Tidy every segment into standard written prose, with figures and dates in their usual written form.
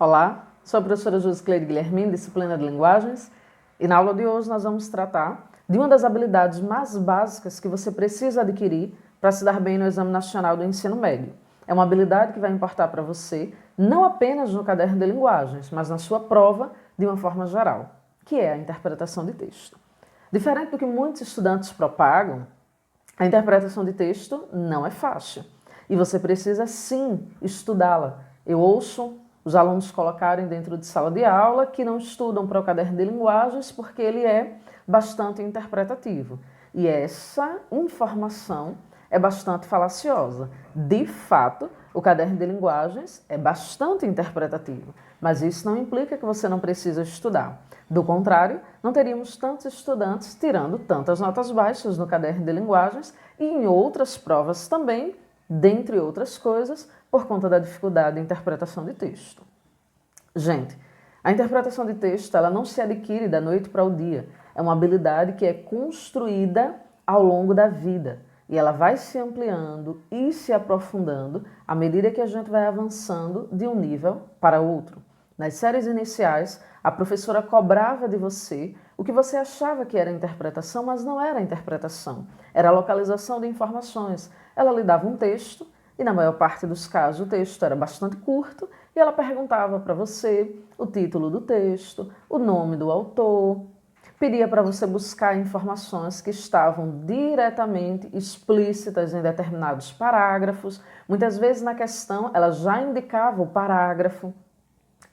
Olá, sou a professora Josicleide Guilhermin, disciplina de Linguagens, e na aula de hoje nós vamos tratar de uma das habilidades mais básicas que você precisa adquirir para se dar bem no Exame Nacional do Ensino Médio. É uma habilidade que vai importar para você não apenas no caderno de linguagens, mas na sua prova de uma forma geral, que é a interpretação de texto. Diferente do que muitos estudantes propagam, a interpretação de texto não é fácil e você precisa sim estudá-la. Eu ouço os alunos colocarem dentro de sala de aula que não estudam para o caderno de linguagens porque ele é bastante interpretativo. E essa informação é bastante falaciosa. De fato, o caderno de linguagens é bastante interpretativo, mas isso não implica que você não precisa estudar. Do contrário, não teríamos tantos estudantes tirando tantas notas baixas no caderno de linguagens e em outras provas também, dentre outras coisas, por conta da dificuldade de interpretação de texto. Gente, a interpretação de texto ela não se adquire da noite para o dia. É uma habilidade que é construída ao longo da vida e ela vai se ampliando e se aprofundando à medida que a gente vai avançando de um nível para outro. Nas séries iniciais, a professora cobrava de você o que você achava que era interpretação, mas não era interpretação. Era a localização de informações. Ela lhe dava um texto e, na maior parte dos casos, o texto era bastante curto e ela perguntava para você o título do texto, o nome do autor, pedia para você buscar informações que estavam diretamente explícitas em determinados parágrafos. Muitas vezes na questão ela já indicava o parágrafo.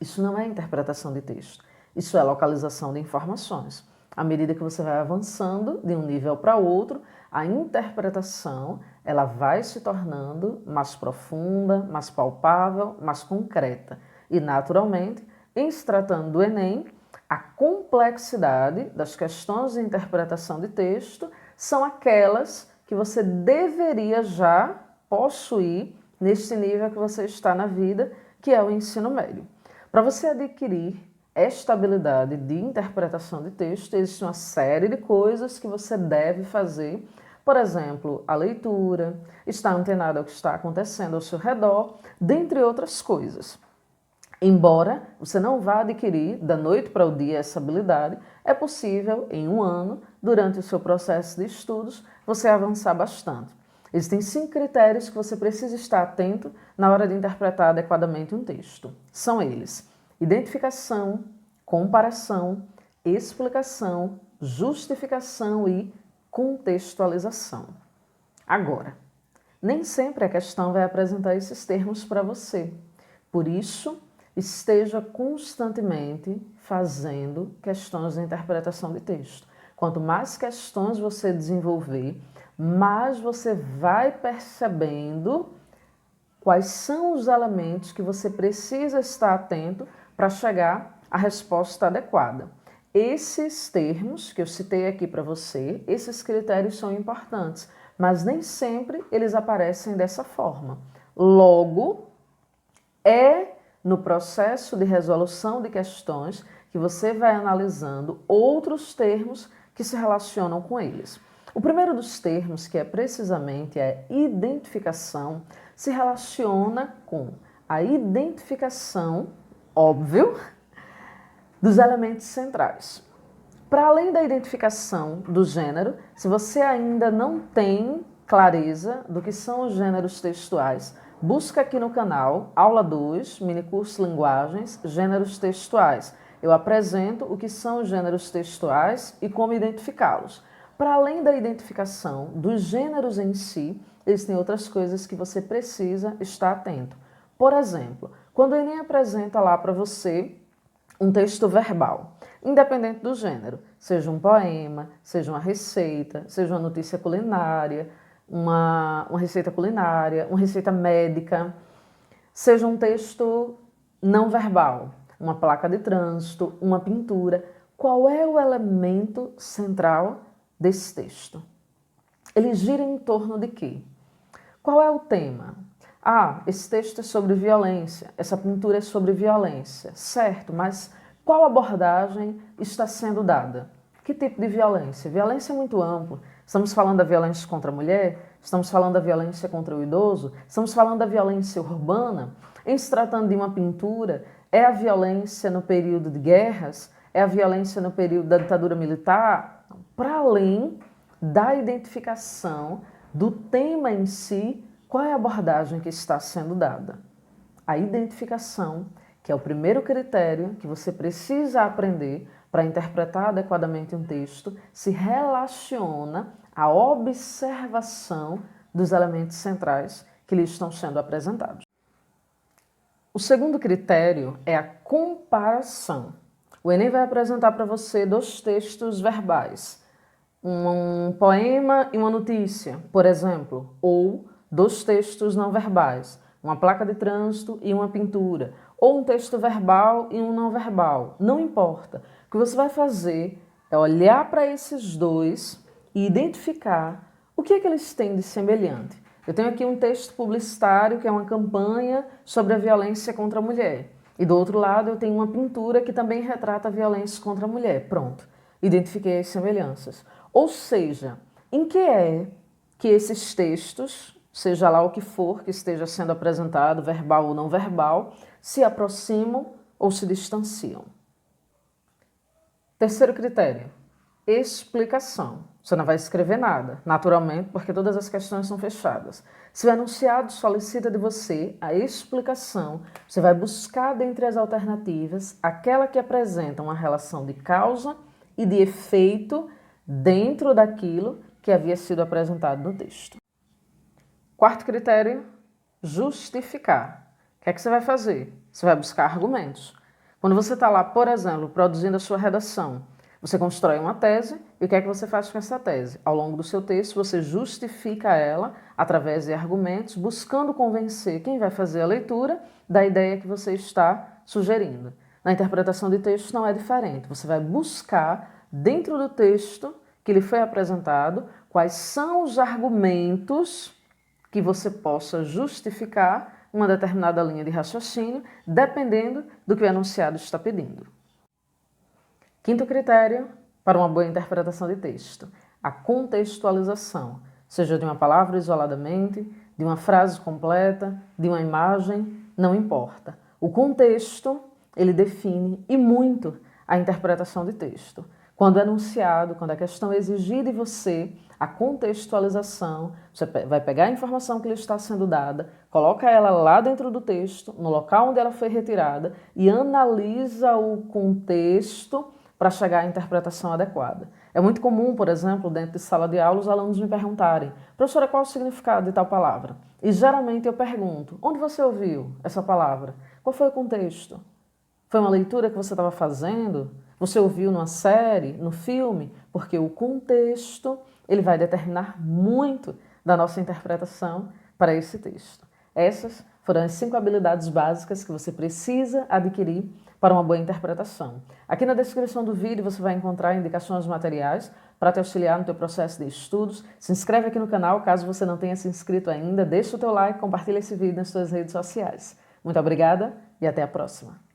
Isso não é interpretação de texto, isso é localização de informações. À medida que você vai avançando de um nível para outro, a interpretação ela vai se tornando mais profunda, mais palpável, mais concreta. E, naturalmente, em se tratando do Enem, a complexidade das questões de interpretação de texto são aquelas que você deveria já possuir neste nível que você está na vida, que é o ensino médio. Para você adquirir esta habilidade de interpretação de texto, existe uma série de coisas que você deve fazer. Por exemplo, a leitura, estar antenado ao que está acontecendo ao seu redor, dentre outras coisas. Embora você não vá adquirir da noite para o dia essa habilidade, é possível, em um ano, durante o seu processo de estudos, você avançar bastante. Existem 5 critérios que você precisa estar atento na hora de interpretar adequadamente um texto. São eles: identificação, comparação, explicação, justificação e contextualização. Agora, nem sempre a questão vai apresentar esses termos para você. Por isso, esteja constantemente fazendo questões de interpretação de texto. Quanto mais questões você desenvolver, mais você vai percebendo quais são os elementos que você precisa estar atento para chegar à resposta adequada. Esses termos que eu citei aqui para você, esses critérios são importantes, mas nem sempre eles aparecem dessa forma. Logo, é no processo de resolução de questões que você vai analisando outros termos que se relacionam com eles. O primeiro dos termos, que é precisamente a identificação, se relaciona com a identificação, óbvio, dos elementos centrais. Para além da identificação do gênero, se você ainda não tem clareza do que são os gêneros textuais, busca aqui no canal, aula 2, minicurso Linguagens, gêneros textuais. Eu apresento o que são os gêneros textuais e como identificá-los. Para além da identificação dos gêneros em si, existem outras coisas que você precisa estar atento. Por exemplo, quando o Enem apresenta lá para você um texto verbal, independente do gênero, seja um poema, seja uma receita, seja uma notícia culinária, uma receita culinária, uma receita médica, seja um texto não verbal, uma placa de trânsito, uma pintura. Qual é o elemento central desse texto? Ele gira em torno de quê? Qual é o tema? Ah, esse texto é sobre violência, essa pintura é sobre violência, certo, mas qual abordagem está sendo dada? Que tipo de violência? Violência é muito amplo. Estamos falando da violência contra a mulher? Estamos falando da violência contra o idoso? Estamos falando da violência urbana? Em se tratando de uma pintura, é a violência no período de guerras? É a violência no período da ditadura militar? Para além da identificação do tema em si, qual é a abordagem que está sendo dada? A identificação, que é o primeiro critério que você precisa aprender para interpretar adequadamente um texto, se relaciona à observação dos elementos centrais que lhe estão sendo apresentados. O segundo critério é a comparação. O Enem vai apresentar para você 2 textos verbais, um poema e uma notícia, por exemplo, ou 2 textos não verbais, uma placa de trânsito e uma pintura, ou um texto verbal e um não verbal, não importa. O que você vai fazer é olhar para esses 2 e identificar o que é que eles têm de semelhante. Eu tenho aqui um texto publicitário que é uma campanha sobre a violência contra a mulher. E do outro lado eu tenho uma pintura que também retrata a violência contra a mulher. Pronto, identifiquei as semelhanças. Ou seja, em que é que esses textos, seja lá o que for que esteja sendo apresentado, verbal ou não verbal, se aproximam ou se distanciam? Terceiro critério, explicação. Você não vai escrever nada, naturalmente, porque todas as questões são fechadas. Se o enunciado solicita de você a explicação, você vai buscar dentre as alternativas aquela que apresenta uma relação de causa e de efeito dentro daquilo que havia sido apresentado no texto. Quarto critério, justificar. O que é que você vai fazer? Você vai buscar argumentos. Quando você está lá, por exemplo, produzindo a sua redação, você constrói uma tese e o que é que você faz com essa tese? Ao longo do seu texto, você justifica ela através de argumentos, buscando convencer quem vai fazer a leitura da ideia que você está sugerindo. Na interpretação de texto não é diferente. Você vai buscar, dentro do texto que lhe foi apresentado, quais são os argumentos que você possa justificar uma determinada linha de raciocínio, dependendo do que o enunciado está pedindo. Quinto critério para uma boa interpretação de texto, a contextualização, seja de uma palavra isoladamente, de uma frase completa, de uma imagem, não importa. O contexto, ele define e muito a interpretação de texto. Quando enunciado, quando a questão exigir de você a contextualização, você vai pegar a informação que lhe está sendo dada, coloca ela lá dentro do texto, no local onde ela foi retirada e analisa o contexto para chegar à interpretação adequada. É muito comum, por exemplo, dentro de sala de aula, os alunos me perguntarem: professora, qual o significado de tal palavra? E geralmente eu pergunto: onde você ouviu essa palavra? Qual foi o contexto? Foi uma leitura que você estava fazendo? Você ouviu numa série, no filme? Porque o contexto, ele vai determinar muito da nossa interpretação para esse texto. Essas foram as 5 habilidades básicas que você precisa adquirir para uma boa interpretação. Aqui na descrição do vídeo você vai encontrar indicações materiais para te auxiliar no teu processo de estudos. Se inscreve aqui no canal, caso você não tenha se inscrito ainda, deixa o teu like, compartilha esse vídeo nas suas redes sociais. Muito obrigada e até a próxima.